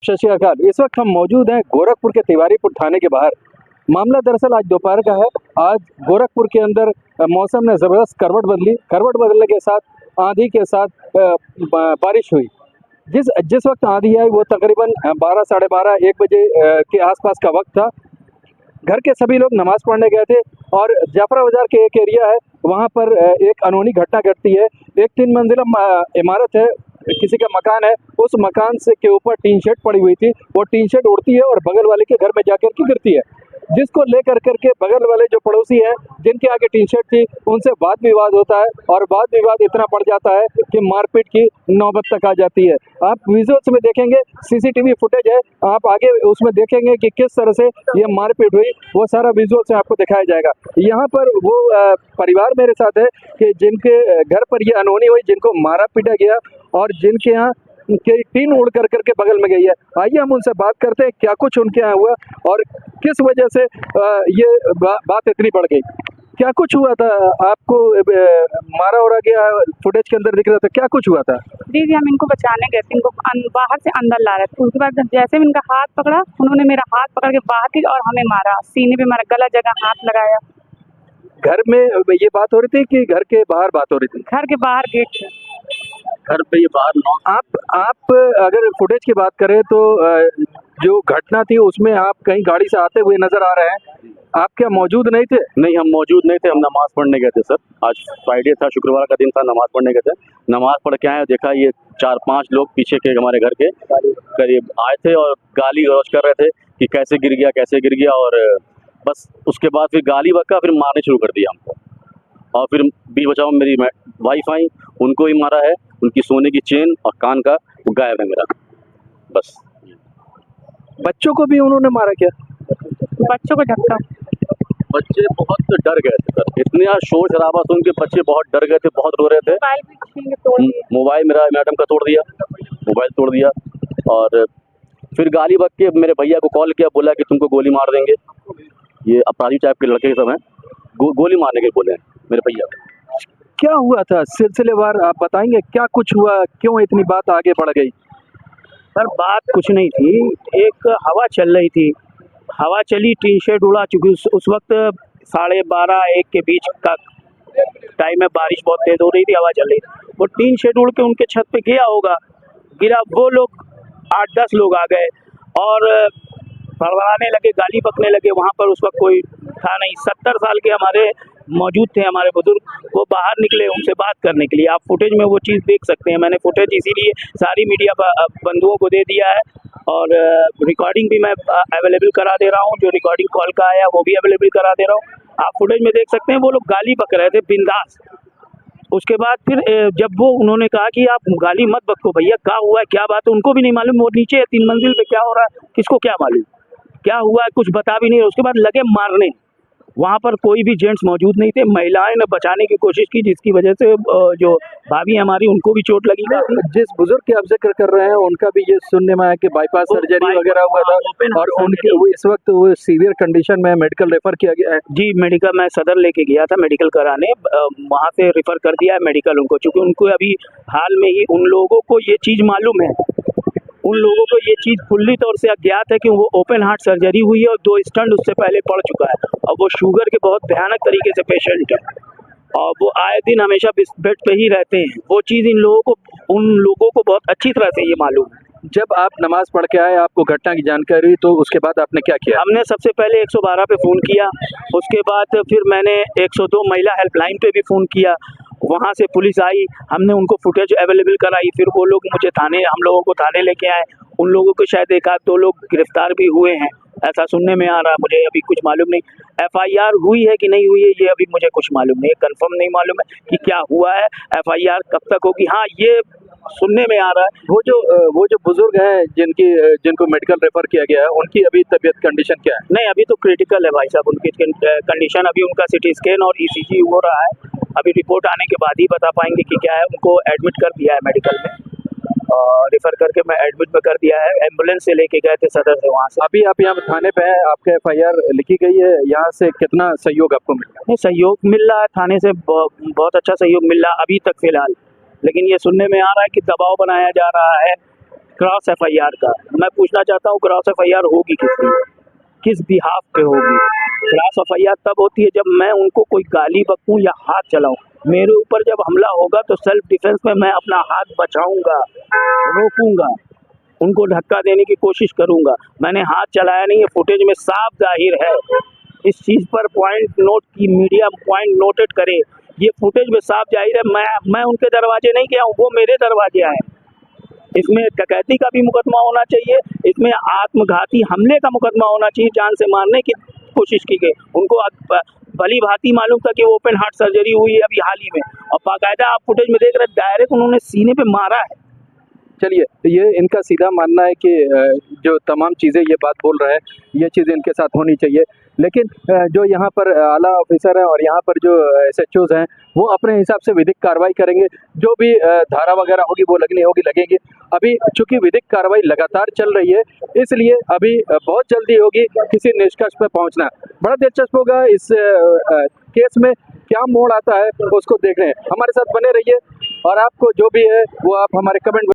सत श्री अकाल। इस वक्त हम मौजूद हैं गोरखपुर के तिवारीपुर थाने के बाहर। मामला दरअसल आज दोपहर का है। आज गोरखपुर के अंदर मौसम ने ज़बरदस्त करवट बदली। करवट बदलने के साथ आंधी के साथ बारिश हुई। जिस वक्त आंधी आई वो तकरीबन 12 साढ़े 12 1 बजे के आसपास का वक्त था। घर के सभी लोग नमाज पढ़ने गए थे और जाफरा बाजार के एक एरिया है, वहाँ पर एक अनहोनी घटना घटती है। एक 3 मंजिला इमारत है, किसी का मकान है। उस मकान से के ऊपर टीन शेड पड़ी हुई थी। वो टीन शेड उड़ती है और बगल वाले के घर में जाकर के गिरती है, जिसको लेकर करके बगल वाले जो पड़ोसी हैं जिनके आगे टीन शेड थी उनसे वाद विवाद होता है और वाद विवाद इतना बढ़ जाता है कि मारपीट की नौबत तक आ जाती है। आप विजुअल्स में देखेंगे, सीसीटीवी फुटेज है, आप आगे उसमें देखेंगे कि किस तरह से ये मारपीट हुई। वो सारा विजुअल्स में आपको दिखाया जाएगा। यहाँ पर वो परिवार मेरे साथ है कि जिनके घर पर ये अनहोनी हुई, जिनको मारा पीटा गया और जिनके यहाँ के टीन उड़ कर करके बगल में गई है। आइए हम उनसे बात करते हैं क्या कुछ उनके यहाँ हुआ और किस वजह से ये बात इतनी बढ़ गई। क्या कुछ हुआ था आपको? मारा उड़ा गया फुटेज के अंदर दिख रहा था, क्या कुछ हुआ था? जी हम इनको बचाने गए थे, इनको बाहर से अंदर ला रहे थे। उसके बाद जैसे भी इनका हाथ पकड़ा, उन्होंने मेरा हाथ पकड़ के बाहर की और हमें मारा, सीने पे मारा, गला जगह हाथ लगाया। घर में ये बात हो रही थी कि घर के बाहर बात हो रही थी? घर के बाहर गेट से। घर पे ये बाहर आप अगर फुटेज की बात करें तो जो घटना थी उसमें आप कहीं गाड़ी से आते हुए नजर आ रहे हैं, आप क्या मौजूद नहीं थे? नहीं, हम मौजूद नहीं थे, हम नमाज पढ़ने गए थे सर। आज फ्राइडे था, शुक्रवार का दिन था, नमाज पढ़ने गए थे। नमाज पढ़ के आए, देखा ये 4-5 लोग पीछे के हमारे घर के करीब आए थे और गाली गलौज कर रहे थे कि कैसे गिर गया कैसे गिर गया। और बस उसके बाद फिर गाली बका, फिर मारने शुरू कर दिया हमको। और फिर बीच बचाव में मेरी वाइफ आई, उनको ही मारा है। उनकी सोने की चेन और कान का वो गायब है मेरा। बस। बच्चों को भी उन्होंने मारा क्या? बच्चों को झटका। बच्चे बहुत डर गए थे सर, इतना शोर शराबा सुन के बच्चे बहुत डर गए थे, बहुत रो रहे थे। मोबाइल भी छीन के तोड़ दिए। मोबाइल मेरा मैडम का तोड़ दिया, मोबाइल तोड़ दिया। और फिर गाली बक के मेरे भैया को कॉल किया, बोला कि तुमको गोली मार देंगे। ये अपराधी टाइप के लड़के सब हैं, गोली मारने के बोले मेरे भैया को। क्या हुआ था सिलसिलेवार आप बताएंगे, क्या कुछ हुआ, क्यों इतनी बात आगे बढ़ गई? सर बात कुछ नहीं थी, एक हवा चल रही थी, हवा चली, टी शर्ट उड़ा चुकी। उस वक्त 12:30-1 के बीच का टाइम है, बारिश बहुत तेज हो रही थी, हवा चल रही थी। वो टीन शेड उड़ के उनके छत पे गया होगा, गिरा। वो लोग 8-10 लोग आ गए और फड़फड़ाने लगे, गाली बकने लगे। वहाँ पर उस वक्त कोई था नहीं। 70 साल के हमारे मौजूद थे, हमारे बुजुर्ग, वो बाहर निकले उनसे बात करने के लिए। आप फुटेज में वो चीज़ देख सकते हैं। मैंने फुटेज इसीलिए सारी मीडिया बंधुओं को दे दिया है और रिकॉर्डिंग भी मैं अवेलेबल करा दे रहा हूँ। जो रिकॉर्डिंग कॉल का आया वो भी अवेलेबल करा दे रहा हूँ। आप फुटेज में देख सकते हैं, वो लोग गाली बक रहे थे बिंदास। उसके बाद फिर जब वो उन्होंने कहा कि आप गाली मत बको भैया, क्या हुआ है, क्या बात है, उनको भी नहीं मालूम। वो नीचे 3 मंजिल पे क्या हो रहा है, किसको क्या मालूम क्या हुआ है, कुछ बता भी नहीं। उसके बाद लगे मारने। वहाँ पर कोई भी जेंट्स मौजूद नहीं थे। महिलाएं ने बचाने की कोशिश की, जिसकी वजह से जो भाभी हमारी उनको भी चोट लगी। जिस बुजुर्ग की आप जिक्र कर रहे हैं उनका भी ये सुनने में आया कि बाईपास सर्जरी वगैरह हुआ था और उनके वो इस वक्त वो सीवियर कंडीशन में मेडिकल रेफर किया गया है। जी मेडिकल, मैं सदर लेके गया था मेडिकल कराने, वहाँ से रेफर कर दिया है मेडिकल उनको। चूँकि उनको अभी हाल में ही उन लोगों को ये चीज़ मालूम है, उन लोगों को ये चीज़ फुल्ली तौर से अज्ञात है कि वो ओपन हार्ट सर्जरी हुई है और 2 स्टंट उससे पहले पड़ चुका है और वो शुगर के बहुत भयानक तरीके से पेशेंट है और वो आए दिन हमेशा बेड पे ही रहते हैं। वो चीज़ उन लोगों को बहुत अच्छी तरह से ये मालूम है। जब आप नमाज पढ़ के आए, आपको घटना की जानकारी हुई, तो उसके बाद आपने क्या किया? हमने सबसे पहले 112 पे फ़ोन किया, उसके बाद फिर मैंने 102 महिला हेल्पलाइन पे भी फ़ोन किया। वहाँ से पुलिस आई, हमने उनको फुटेज अवेलेबल कराई। फिर वो लोग हम लोगों को थाने लेके आए। उन लोगों को शायद 1-2 लोग गिरफ्तार भी हुए हैं, ऐसा सुनने में आ रहा है। मुझे अभी कुछ मालूम नहीं, FIR हुई है कि नहीं हुई है ये अभी मुझे कुछ मालूम नहीं, कंफर्म नहीं मालूम है कि क्या हुआ है। FIR कब तक होगी, हाँ ये सुनने में आ रहा है। वो जो बुजुर्ग हैं जिनको मेडिकल रेफर किया गया है, उनकी अभी तबीयत कंडीशन क्या है? नहीं, अभी तो क्रिटिकल है भाई साहब उनकी कंडीशन। अभी उनका CT स्कैन और ECG हो रहा है। अभी रिपोर्ट आने के बाद ही बता पाएंगे कि क्या है। उनको एडमिट कर दिया है मेडिकल में और रेफर करके मैं एडमिट में कर दिया है। एम्बुलेंस से लेके गए थे सदर से वहाँ से। अभी आप यहाँ थाने पे हैं, आपका FIR लिखी गई है, यहाँ से कितना सहयोग आपको मिल रहा है? नहीं, सहयोग मिल रहा है थाने से, बहुत अच्छा सहयोग मिल रहा है अभी तक फिलहाल। लेकिन ये सुनने में आ रहा है कि दबाव बनाया जा रहा है क्रॉस एफआईआर का। मैं पूछना चाहता हूँ क्रॉस एफआईआर होगी किस बिहाफ पे होगी? क्रॉस एफआईआर तब होती है जब मैं उनको कोई गाली बकूं या हाथ चलाऊं। मेरे ऊपर जब हमला होगा तो सेल्फ डिफेंस में मैं अपना हाथ बचाऊंगा, रोकूंगा, उनको धक्का देने की कोशिश करूंगा। मैंने हाथ चलाया नहीं है, फुटेज में साफ जाहिर है। इस चीज़ पर पॉइंट नोट की मीडिया पॉइंट नोटेड करे, ये फुटेज में साफ जाहिर है। मैं उनके दरवाजे नहीं गया हूँ, वो मेरे दरवाजे आए। इसमें डकैती का भी मुकदमा होना चाहिए, इसमें आत्मघाती हमले का मुकदमा होना चाहिए, जान से मारने की कोशिश की गई। उनको भली भांति मालूम था कि ओपन हार्ट सर्जरी हुई है अभी हाल ही में, और बाकायदा आप फुटेज में देख रहे हैं डायरेक्ट उन्होंने सीने पे मारा है। चलिए, ये इनका सीधा मानना है कि जो तमाम चीज़ें ये बात बोल रहा है, ये चीज़ इनके साथ होनी चाहिए। लेकिन जो यहाँ पर आला ऑफिसर हैं और यहाँ पर जो SHOs हैं, वो अपने हिसाब से विधिक कार्रवाई करेंगे। जो भी धारा वगैरह होगी वो लगेगी। अभी चूंकि विधिक कार्रवाई लगातार चल रही है, इसलिए अभी बहुत जल्दी होगी किसी निष्कर्ष पर पहुँचना। बड़ा दिलचस्प होगा इस केस में क्या मोड़ आता है, उसको देख रहे हैं। हमारे साथ बने रहिए, और आपको जो भी है वो आप हमारे कमेंट